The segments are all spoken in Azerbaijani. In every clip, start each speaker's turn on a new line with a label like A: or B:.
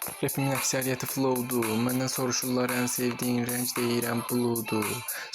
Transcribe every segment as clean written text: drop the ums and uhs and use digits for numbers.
A: Rapimin əksəriyyəti flowdur. Məndən soruşurlar ən sevdiyin rəng, deyirəm bluedur.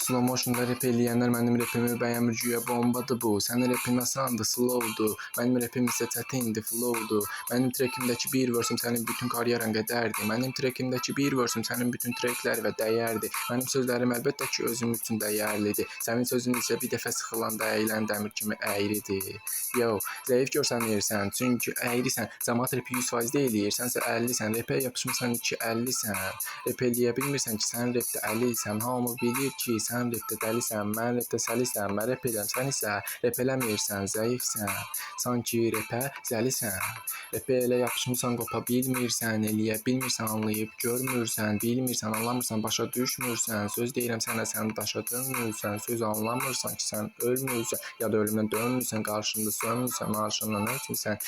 A: Slow motionda rap eləyənlər mənim rapimi bəyənmir, güya bombadır bu. Sənin rapin asandır, slowdur. Mənim rapim isə çətindir, flowdur. Mənim trekimdəki bir versum sənin bütün karyeran qədərdir. Mənim trekimdəki bir versum sənin bütün treklər və dəyərdir. Mənim sözlərim əlbəttə ki, özüm üçün dəyərlidir. Sənin sözün isə bir dəfə sıxılanda əyilən dəmir kimi əyridir. Yo, zəif görsənirsən, çünki əyrisən. Cəmaət rapi 100% eləyir, sənsə 50-sən. Rapə yapışmısan 250-sən. Rap eləyə bilmirsən ki, sən rapdə əlisən. Hamı bilir ki, sən rapdə dəlisən. Mən rapdə səlisən. Mən rap edirəm, sən isə rap eləmirsən, zəifsən. Sanki rapə zəlisən. Rapə elə yapışmısan, qopa bilmirsən. Eləyə bilmirsən, anlayıb görmürsən. Bilmirsən, anlamırsan, başa düşmürsən. Söz deyirəm sənə, sən daşa dönmürsən. Söz anlamırsan ki, sən ölmürsən. Ya da ölümdən dönmürsən, qarşında sönmürsən, marşından ölçmürsən.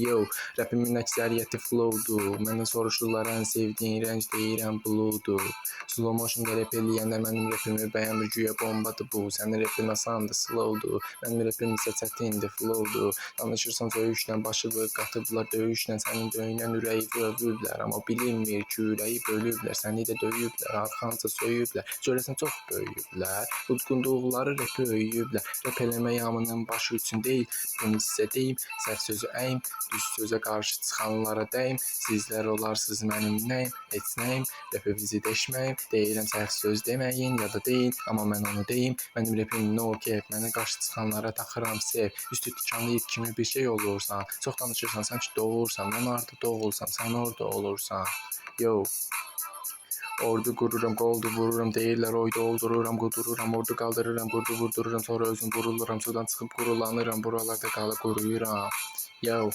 A: Yo, rapimin əksəriyyəti flowdur. Məndən soruşurlar ən sevdiyin rəng, deyirəm bluedur. Slow motionda rap eləyənlər mənim rapimi bəyənmir, güya bombadır bu. Sənin rapin asandır, slowdur. Mənim rapim isə çətindir, flowdur. Danışırsan söyüşlə, başı qatıblar döyüşlə. Sənin döyünən ürəyi övüblər, amma bilinmir ki, ürəyi bölüblər. Səni də döyüblər, arxanca söyüblər. Görəsən çox böyüyüblər. Udqunduqları rapi öyüblər. Rap eləmək hamının başı üçün deyil, bunu sizə deyim. Səhv sözü əyim, düz sözə qarşı çıxanlara dəyim. Sizlər olarsınız mənim nəyim, heç nəyim. Rapimizi deşməyim, deyirəm səhv söz deməyin ya da deyin, amma mən onu deyim. Mənim rapim no cap, mənə qarşı çıxanlara taxıram sev. Üstü tikanlı it kimi bir şey olursan, çox danışırsan, sanki doğursan. Mən harda doğulsam, sən orada olursan. Yo. Ordu qururam, qoldu vururam, deyirlər oy doldururam, qudururam, ordu qaldırıram, qurdu vurdururam, sonra özüm vuruluram, sudan çıxıb qurulanıram, buralarda qalıb quruyuram. Yo.